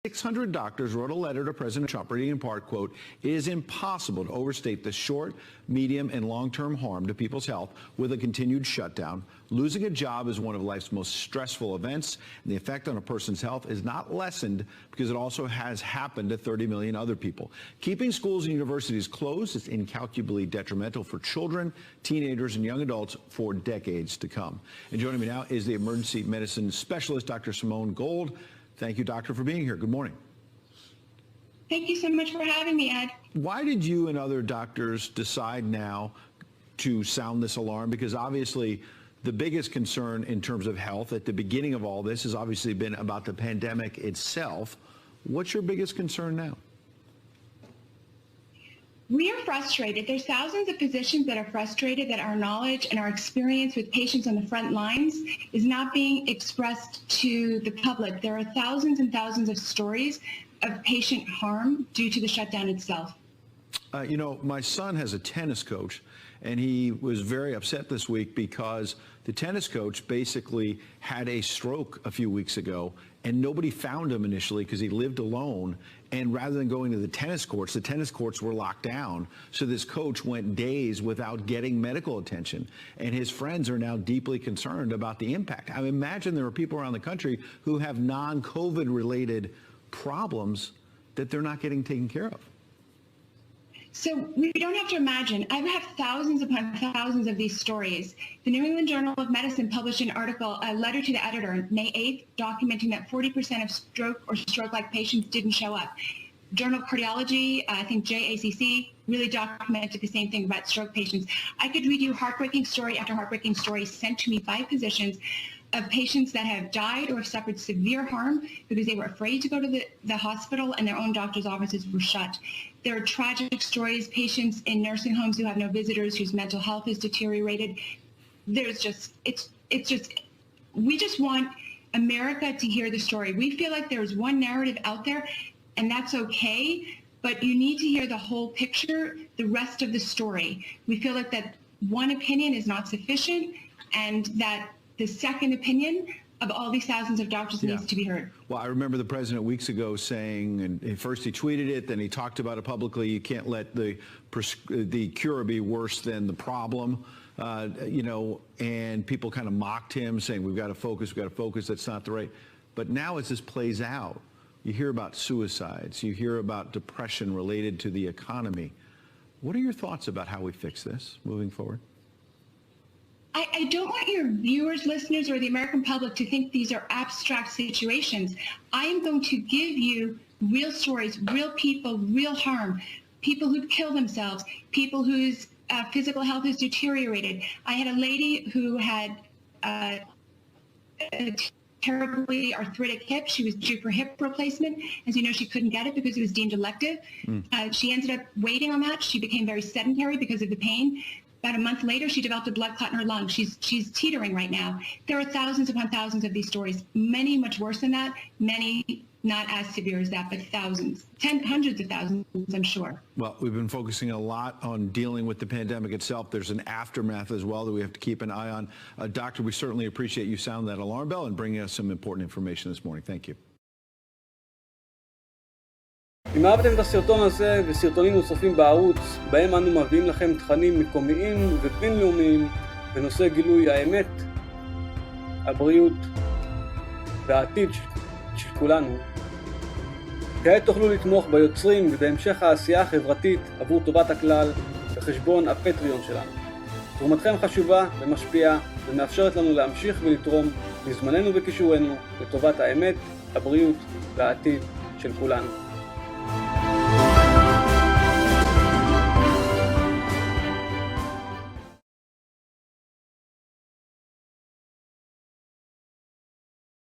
600 doctors wrote a letter to President Trump reading in part, quote, "It is impossible to overstate the short, medium, and long-term harm to people's health with a continued shutdown. Losing a job is one of life's most stressful events, and the effect on a person's health is not lessened because it also has happened to 30 million other people. Keeping schools and universities closed is incalculably detrimental for children, teenagers, and young adults for decades to come." And joining me now is the emergency medicine specialist, Dr. Simone Gold. Thank you, doctor, for being here. Good morning. Thank you so much for having me, Ed. Why did you and other doctors decide now to sound this alarm? Because obviously the biggest concern in terms of health at the beginning of all this has obviously been about the pandemic itself. What's your biggest concern now? We are frustrated. There's thousands of physicians that are frustrated that our knowledge and our experience with patients on the front lines is not being expressed to the public. There are thousands and thousands of stories of patient harm due to the shutdown itself. You know, my son has a tennis coach, and he was very upset this week because the tennis coach basically had a stroke a few weeks ago, and nobody found him initially because he lived alone. And rather than going to the tennis courts were locked down. So this coach went days without getting medical attention. And his friends are now deeply concerned about the impact. I imagine there are people around the country who have non-COVID related problems that they're not getting taken care of. So we don't have to imagine. I have thousands upon thousands of these stories. The New England Journal of Medicine published an article, a letter to the editor on May 8th, documenting that 40% of stroke or stroke-like patients didn't show up. Journal of Cardiology, I think JACC, really documented the same thing about stroke patients. I could read you heartbreaking story after heartbreaking story sent to me by physicians of patients that have died or have suffered severe harm because they were afraid to go to the hospital and their own doctor's offices were shut. There are tragic stories, patients in nursing homes who have no visitors, whose mental health is deteriorated. There's just, we just want America to hear the story. We feel like there's one narrative out there, and that's okay, but you need to hear the whole picture, the rest of the story. We feel like that one opinion is not sufficient, and that the second opinion of all these thousands of doctors needs to be heard. Well, I remember the president weeks ago saying, and first he tweeted it, then he talked about it publicly, you can't let the cure be worse than the problem, you know, and people kind of mocked him saying, we've got to focus, that's not the right. But now as this plays out, you hear about suicides, you hear about depression related to the economy. What are your thoughts about how we fix this moving forward? I don't want your viewers, listeners, or the American public to think these are abstract situations. I am going to give you real stories, real people, real harm, people who've killed themselves, people whose physical health is deteriorated. I had a lady who had a terribly arthritic hip. She was due for hip replacement. As you know, she couldn't get it because it was deemed elective. She ended up waiting on that. She became very sedentary because of the pain. About a month later, she developed a blood clot in her lung. She's teetering right now. There are thousands upon thousands of these stories, many much worse than that, many not as severe as that, but thousands, hundreds of thousands, I'm sure. Well, we've been focusing a lot on dealing with the pandemic itself. There's an aftermath as well that we have to keep an eye on. Doctor, we certainly appreciate you sounding that alarm bell and bringing us some important information this morning. Thank you. אם אהבתם את הסרטון הזה וסרטונים נוספים בערוץ, בהם אנו מביאים לכם תכנים מקומיים ובינלאומיים בנושא גילוי האמת, הבריאות והעתיד של כולנו, כעת תוכלו לתמוך ביוצרים ובהמשך העשייה החברתית עבור טובת הכלל בחשבון הפטריון שלנו. תרומתכם חשובה ומשפיעה ומאפשרת לנו להמשיך ולתרום בזמננו וכישורנו לטובת האמת, הבריאות והעתיד של כולנו.